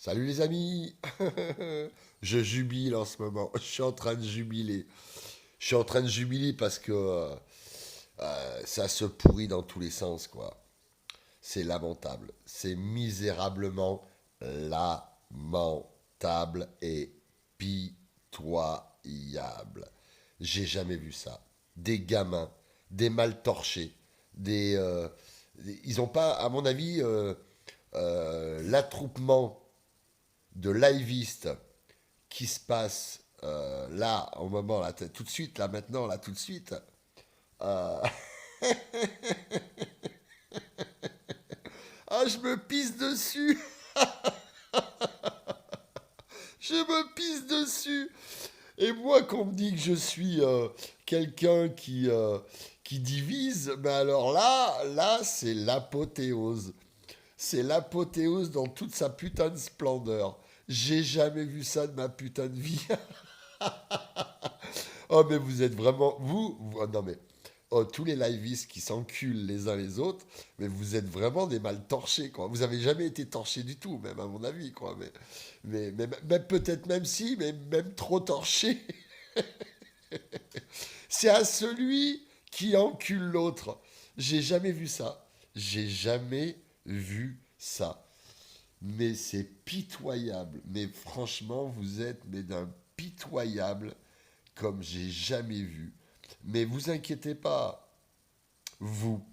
Salut les amis. Je jubile en ce moment. Je suis en train de jubiler. Je suis en train de jubiler parce que ça se pourrit dans tous les sens, quoi. C'est lamentable. C'est misérablement lamentable et pitoyable. J'ai jamais vu ça. Des gamins, des mal torchés, ils n'ont pas, à mon avis, l'attroupement de liveistes qui se passe là, au moment, là, tout de suite, là, maintenant, là, tout de suite. euh, Ah, je me pisse dessus. Je me pisse dessus. Et moi, qu'on me dit que je suis quelqu'un qui divise, mais alors là, c'est l'apothéose. C'est l'apothéose dans toute sa putain de splendeur. J'ai jamais vu ça de ma putain de vie. Oh, mais vous êtes vraiment. Oh, non, mais. Oh, tous les liveistes qui s'enculent les uns les autres, mais vous êtes vraiment des mal torchés, quoi. Vous avez jamais été torchés du tout, même à mon avis, quoi. Mais même peut-être même si, mais même trop torchés. C'est à celui qui encule l'autre. J'ai jamais vu ça. J'ai jamais vu ça. Mais c'est pitoyable. Mais franchement, vous êtes mais d'un pitoyable comme j'ai jamais vu. Mais vous inquiétez pas, vous,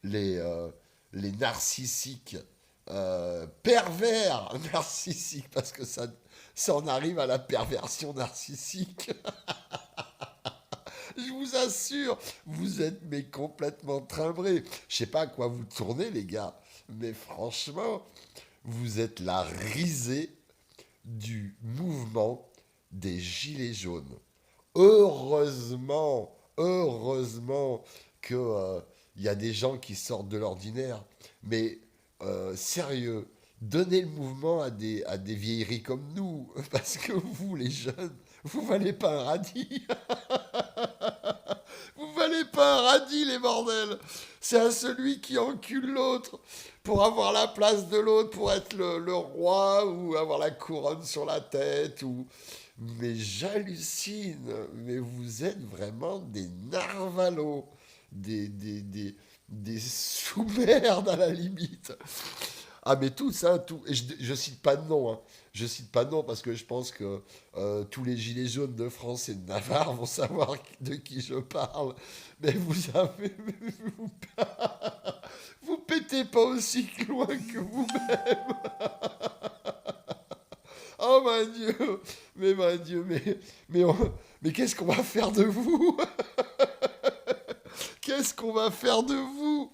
les, euh, les narcissiques, pervers narcissiques, parce que ça en arrive à la perversion narcissique. Je vous assure, vous êtes mais complètement timbrés. Je sais pas à quoi vous tournez, les gars, mais franchement, vous êtes la risée du mouvement des Gilets jaunes. Heureusement que y a des gens qui sortent de l'ordinaire. Mais sérieux, donnez le mouvement à des vieilleries comme nous. Parce que vous, les jeunes, vous valez pas un radis. Vous valez pas un radis, les bordels. C'est à celui qui encule l'autre pour avoir la place de l'autre, pour être le roi ou avoir la couronne sur la tête. Mais j'hallucine. Mais vous êtes vraiment des narvalos. Des sous-merdes à la limite. Ah, mais tout ça, tout. Et je cite pas de nom, hein. Je cite pas de nom parce que je pense que tous les gilets jaunes de France et de Navarre vont savoir de qui je parle. Mais vous avez. Vous, vous pétez pas aussi loin que vous-même. Oh mon Dieu. Mon Dieu, mais, mais qu'est-ce qu'on va faire de vous? Qu'est-ce qu'on va faire de vous?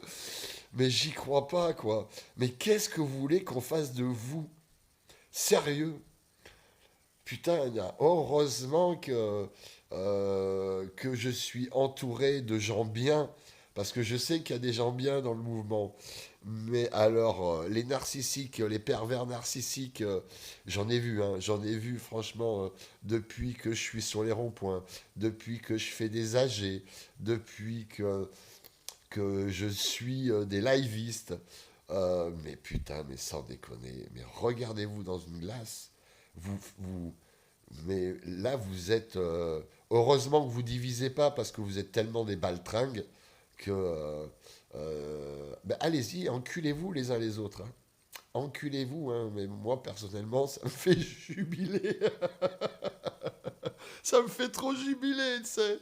Mais j'y crois pas, quoi. Mais qu'est-ce que vous voulez qu'on fasse de vous? Sérieux? Putain, heureusement que je suis entouré de gens bien, parce que je sais qu'il y a des gens bien dans le mouvement. Mais alors, les narcissiques, les pervers narcissiques, j'en ai vu, hein, j'en ai vu franchement depuis que je suis sur les ronds-points, depuis que je fais des AG, depuis que je suis des liveistes. Mais putain, mais sans déconner, mais regardez-vous dans une glace. Vous, mais là, vous êtes. Heureusement que vous divisez pas parce que vous êtes tellement des baltringues que. Ben, allez-y, enculez-vous les uns les autres, hein. Enculez-vous, hein. Mais moi, personnellement, ça me fait jubiler. Ça me fait trop jubiler, tu sais.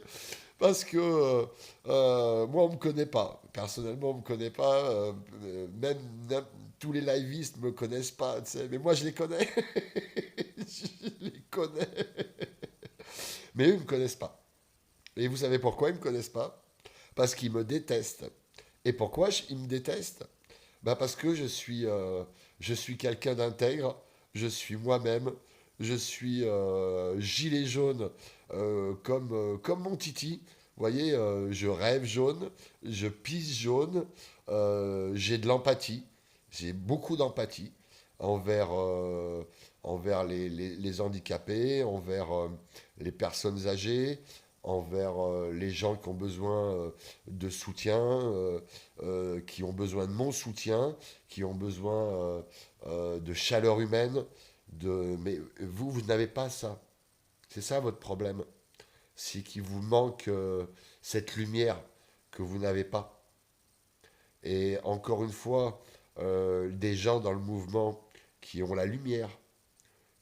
Parce que moi, on me connaît pas. Personnellement, on me connaît pas. Même tous les liveistes me connaissent pas, tu sais. Mais moi, je les connais. Je les connais. Mais eux, ils me connaissent pas. Et vous savez pourquoi ils me connaissent pas? Parce qu'ils me détestent. Et pourquoi ils me détestent? Bah parce que je suis quelqu'un d'intègre, je suis moi-même, je suis gilet jaune comme mon titi. Vous voyez, je rêve jaune, je pisse jaune, j'ai de l'empathie, j'ai beaucoup d'empathie envers, envers les handicapés, envers les personnes âgées, envers les gens qui ont besoin de soutien, qui ont besoin de mon soutien, qui ont besoin de chaleur humaine. Mais vous n'avez pas ça. C'est ça votre problème. C'est qu'il vous manque cette lumière que vous n'avez pas. Et encore une fois, des gens dans le mouvement qui ont la lumière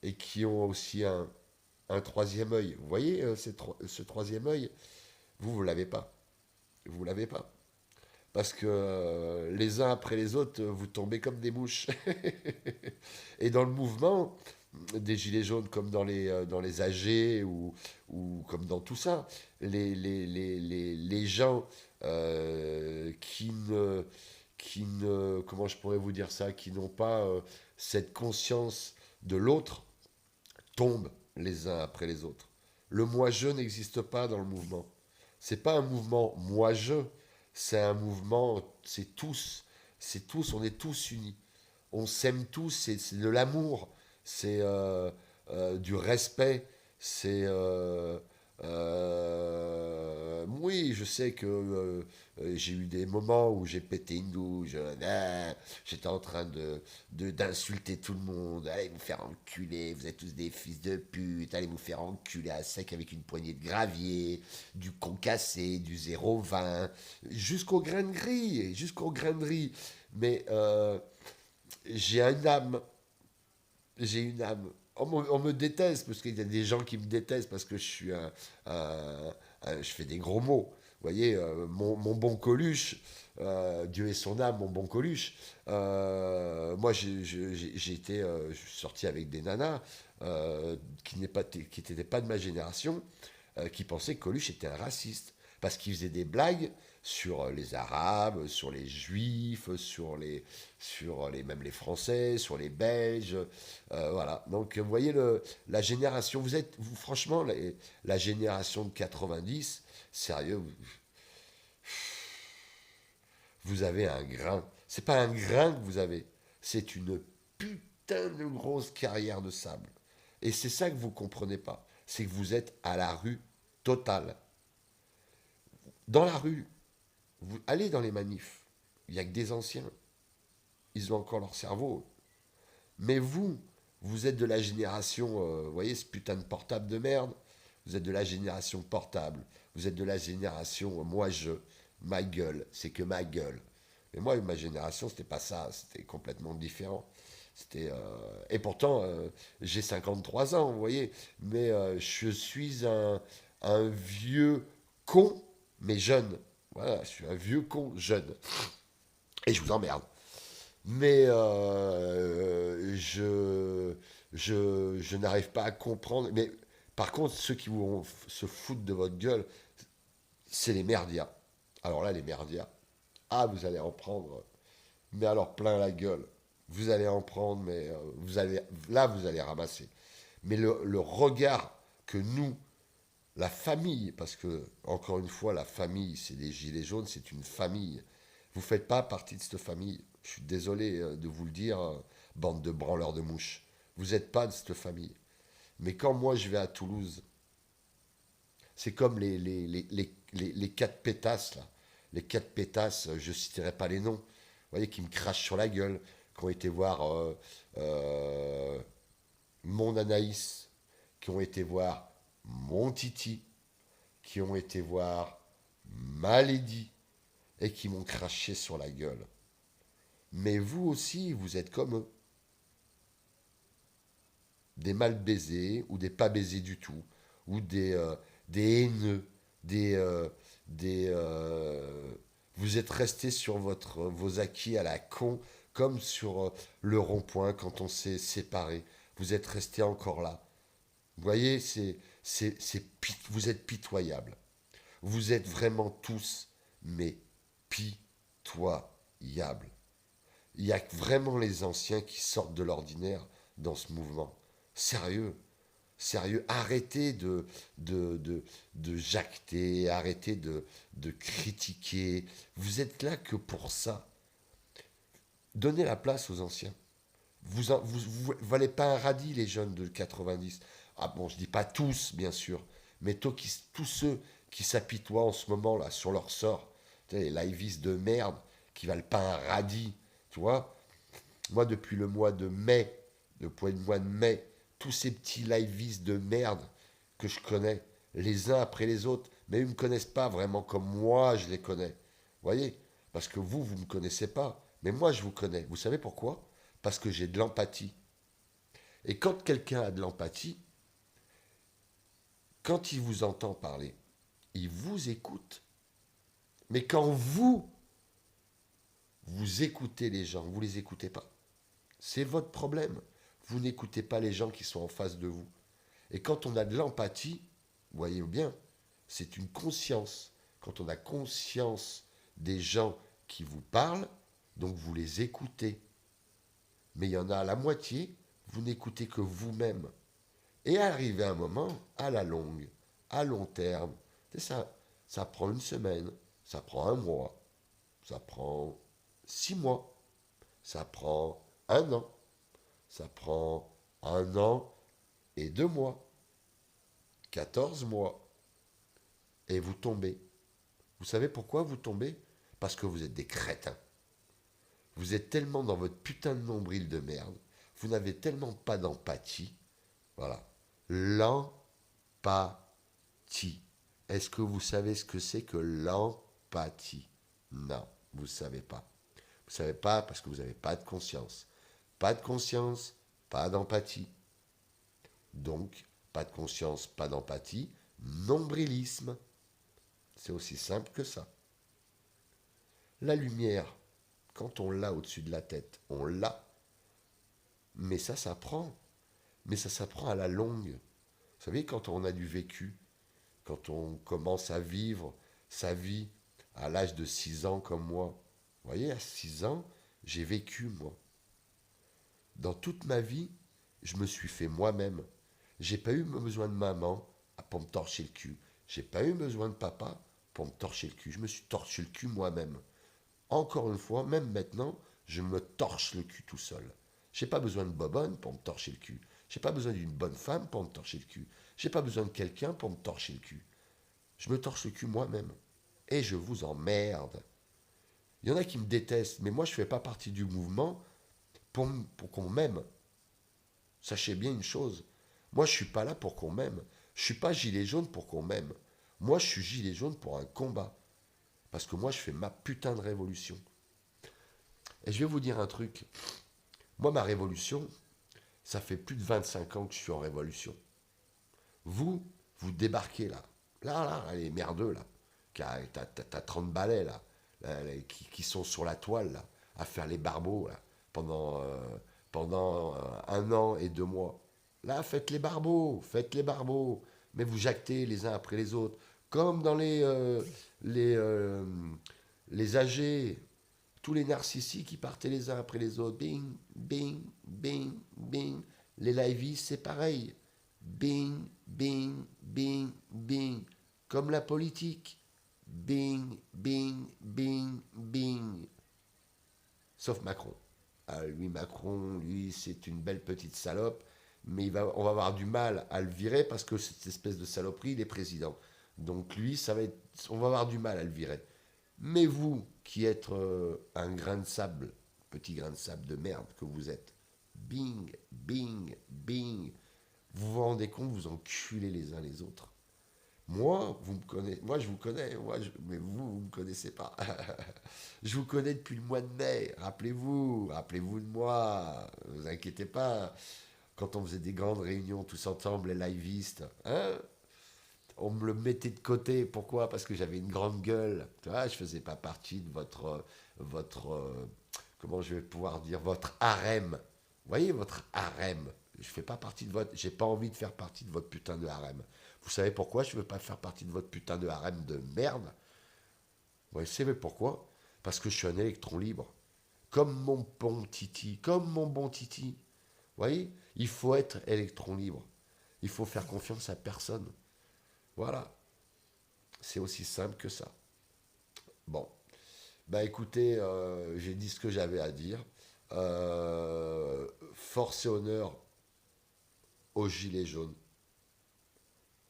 et qui ont aussi un troisième œil. Vous voyez ce troisième œil, vous ne l'avez pas. Vous ne l'avez pas. Parce que les uns après les autres, vous tombez comme des mouches. Et dans le mouvement, des gilets jaunes comme dans les AG ou comme dans tout ça, les gens qui comment je pourrais vous dire ça, qui n'ont pas cette conscience de l'autre, tombent les uns après les autres. Le moi-je n'existe pas dans le mouvement. C'est pas un mouvement moi-je, c'est un mouvement, c'est tous, on est tous unis. On s'aime tous, c'est de l'amour, c'est du respect, c'est... oui, je sais que j'ai eu des moments où j'ai pété une douche, j'étais en train d'insulter tout le monde, allez vous faire enculer, vous êtes tous des fils de pute, allez vous faire enculer à sec avec une poignée de gravier, du concassé, du 0,20, jusqu'au grain de riz. Mais j'ai une âme, j'ai une âme. On me déteste, parce qu'il y a des gens qui me détestent parce que je suis je fais des gros mots. Vous voyez, mon bon Coluche, Dieu et son âme, mon bon Coluche. Moi, je suis sorti avec des nanas qui n'étaient pas de ma génération, qui pensaient que Coluche était un raciste. Parce qu'il faisait des blagues sur les Arabes, sur les Juifs, même les Français, sur les Belges. Voilà. Donc, vous voyez, la génération, franchement, la génération de 90, sérieux, vous avez un grain. C'est pas un grain que vous avez, c'est une putain de grosse carrière de sable. Et c'est ça que vous comprenez pas. C'est que vous êtes à la rue totale. Dans la rue, vous allez dans les manifs, il n'y a que des anciens. Ils ont encore leur cerveau. Mais vous êtes de la génération, vous voyez ce putain de portable de merde. Vous êtes de la génération portable. Vous êtes de la génération ma gueule, c'est que ma gueule. Mais moi, ma génération, c'était pas ça, c'était complètement différent. Et pourtant, j'ai 53 ans, vous voyez, mais je suis un vieux con, mais jeune. Voilà, je suis un vieux con jeune. Et je vous emmerde. Mais je n'arrive pas à comprendre. Mais par contre, ceux qui vont se foutre de votre gueule, c'est les merdias. Alors là, les merdias, vous allez en prendre, mais alors plein la gueule. Vous allez en prendre, mais vous allez ramasser. Mais le regard que nous, la famille, parce que, encore une fois, la famille, c'est des gilets jaunes, c'est une famille. Vous ne faites pas partie de cette famille. Je suis désolé de vous le dire, bande de branleurs de mouches. Vous n'êtes pas de cette famille. Mais quand moi je vais à Toulouse, c'est comme les quatre pétasses, là. Les quatre pétasses, je ne citerai pas les noms, vous voyez, qui me crachent sur la gueule, qui ont été voir euh, mon Anaïs, qui ont été voir mon Titi, qui ont été voir ma Lady, et qui m'ont craché sur la gueule. Mais vous aussi, vous êtes comme eux. Des mal baisés, ou des pas baisés du tout, ou des haineux, des... vous êtes restés sur vos acquis à la con, comme sur le rond-point quand on s'est séparés. Vous êtes restés encore là. Vous voyez, vous êtes pitoyables. Vous êtes vraiment tous, mais pitoyables. Il y a vraiment les anciens qui sortent de l'ordinaire dans ce mouvement. Sérieux, sérieux, arrêtez de jacter, arrêtez de critiquer. Vous êtes là que pour ça. Donnez la place aux anciens. Vous valez pas un radis, les jeunes de 90. Ah bon, je dis pas tous, bien sûr, Mais tous ceux qui s'apitoient en ce moment là sur leur sort, tu sais, les liveistes de merde qui valent pas un radis, tu vois. Moi, depuis le mois de mai, depuis le mois de mai, tous ces petits liveistes de merde que je connais, les uns après les autres, mais ils ne me connaissent pas vraiment comme moi je les connais. Vous voyez? Parce que vous ne me connaissez pas. Mais moi, je vous connais. Vous savez pourquoi? Parce que j'ai de l'empathie. Et quand quelqu'un a de l'empathie, quand il vous entend parler, il vous écoute. Mais quand vous écoutez les gens, vous ne les écoutez pas. C'est votre problème. Vous n'écoutez pas les gens qui sont en face de vous. Et quand on a de l'empathie, voyez bien, c'est une conscience. Quand on a conscience des gens qui vous parlent, donc vous les écoutez. Mais il y en a à la moitié, vous n'écoutez que vous-même. Et arrivé un moment, à la longue, à long terme, c'est ça, ça prend une semaine, ça prend un mois, ça prend 6 mois, ça prend un an, ça prend un an et 2 mois, 14 mois, et vous tombez. Vous savez pourquoi vous tombez? Parce que vous êtes des crétins. Vous êtes tellement dans votre putain de nombril de merde, vous n'avez tellement pas d'empathie. Voilà. L'empathie. Est-ce que vous savez ce que c'est que l'empathie? Non, vous ne savez pas. Vous ne savez pas parce que vous n'avez pas de conscience. Pas de conscience, pas d'empathie. Donc, pas de conscience, pas d'empathie, nombrilisme. C'est aussi simple que ça. La lumière, quand on l'a au-dessus de la tête, on l'a. Mais ça s'apprend. Mais ça s'apprend à la longue. Vous savez, quand on a du vécu, quand on commence à vivre sa vie à l'âge de 6 ans comme moi, vous voyez, à 6 ans, j'ai vécu moi. Dans toute ma vie, je me suis fait moi-même. J'ai pas eu besoin de maman pour me torcher le cul. J'ai pas eu besoin de papa pour me torcher le cul. Je me suis torché le cul moi-même. Encore une fois, même maintenant, je me torche le cul tout seul. J'ai pas besoin de bobonne pour me torcher le cul. J'ai pas besoin d'une bonne femme pour me torcher le cul. J'ai pas besoin de quelqu'un pour me torcher le cul. Je me torche le cul moi-même. Et je vous emmerde. Il y en a qui me détestent, mais moi je fais pas partie du mouvement pour qu'on m'aime. Sachez bien une chose, moi je suis pas là pour qu'on m'aime. Je suis pas gilet jaune pour qu'on m'aime. Moi je suis gilet jaune pour un combat. Parce que moi je fais ma putain de révolution. Et je vais vous dire un truc. Moi ma révolution, ça fait plus de 25 ans que je suis en révolution. Vous, vous débarquez là. Là, les merdeux là. T'as 30 balais là, qui sont sur la toile là, à faire les barbeaux là, pendant 1 an et 2 mois. Là, faites les barbeaux, mais vous jactez les uns après les autres, comme dans les, euh, les âgés, tous les narcissiques qui partaient les uns après les autres, bing, bing, bing, bing. Les liveistes, c'est pareil, bing, bing, bing, bing, comme la politique, bing, bing, bing, bing. Sauf Macron. Ah, lui, Macron, lui, c'est une belle petite salope, mais on va avoir du mal à le virer parce que cette espèce de saloperie, il est président. Donc lui, on va avoir du mal à le virer. Mais vous, qui êtes un grain de sable, petit grain de sable de merde que vous êtes, bing, bing, bing, vous vous rendez compte, vous enculez les uns les autres. Moi, vous me connaissez, moi je vous connais, mais vous ne me connaissez pas. Je vous connais depuis le mois de mai, rappelez-vous de moi, ne vous inquiétez pas. Quand on faisait des grandes réunions tous ensemble, les liveistes, hein, on me le mettait de côté. Pourquoi? Parce que j'avais une grande gueule. Tu vois, je faisais pas partie de comment je vais pouvoir dire, votre harem. Vous voyez, votre harem. Je fais pas partie de votre, j'ai pas envie de faire partie de votre putain de harem. Vous savez pourquoi je veux pas faire partie de votre putain de harem de merde? Vous savez pourquoi? Parce que je suis un électron libre. Comme mon bon Titi, comme mon bon Titi. Vous voyez, il faut être électron libre. Il faut faire confiance à personne. Voilà. C'est aussi simple que ça. Bon. Bah écoutez, j'ai dit ce que j'avais à dire. Force et honneur aux gilets jaunes.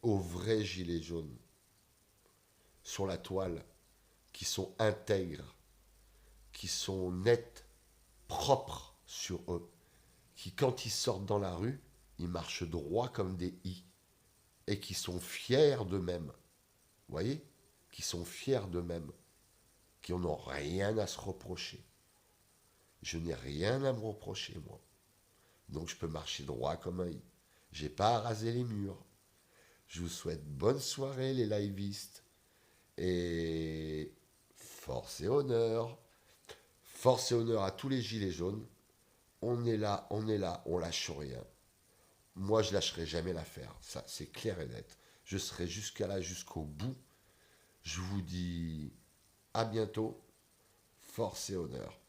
aux vrais gilets jaunes sur la toile, qui sont intègres, qui sont nets, propres sur eux, qui quand ils sortent dans la rue, ils marchent droit comme des i, et qui sont fiers d'eux-mêmes. Vous voyez? Qui sont fiers d'eux-mêmes, qui n'ont rien à se reprocher. Je n'ai rien à me reprocher, moi. Donc je peux marcher droit comme un i. J'ai pas à raser les murs. Je vous souhaite bonne soirée, les liveistes. Et force et honneur. Force et honneur à tous les gilets jaunes. On est là, on lâche rien. Moi, je lâcherai jamais l'affaire. Ça, c'est clair et net. Je serai jusqu'à là, jusqu'au bout. Je vous dis à bientôt. Force et honneur.